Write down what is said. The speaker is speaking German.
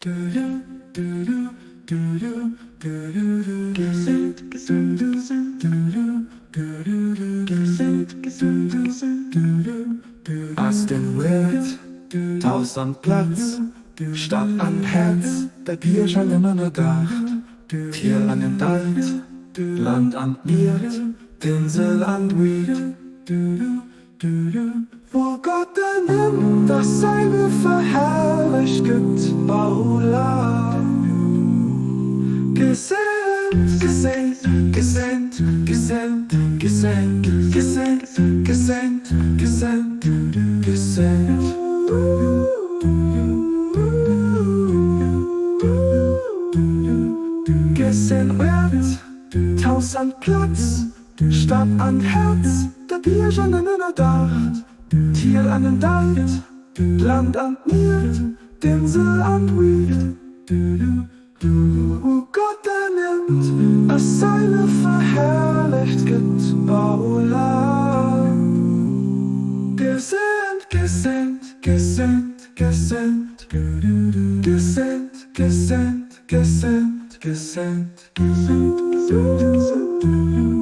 Hast den Wirt, 1000 Platz, Stadt an Herz, der Bier schon immer nur Dach, Tier an den Dalt, Land an Miert, Insel an Weed. Wo Gott annimmt, das seine verherrlicht gibt, Baula. Gesendet, gesendet, gesendet, gesendet, gesendet, gesendet, gesendet, gesendet, gesendet. Gesendet, 1000 Platz, Stadt an Herz, der Bier schon in einer Dach, Tier an den Dalt, Land an Miert, Insel an Weed. Wo Gott annimmt, es seine verherrlicht gibt, Baula. Gesendet, gesendet, gesendet, gesendet, gesendet, gesendet, gesendet, gesendet, gesendet.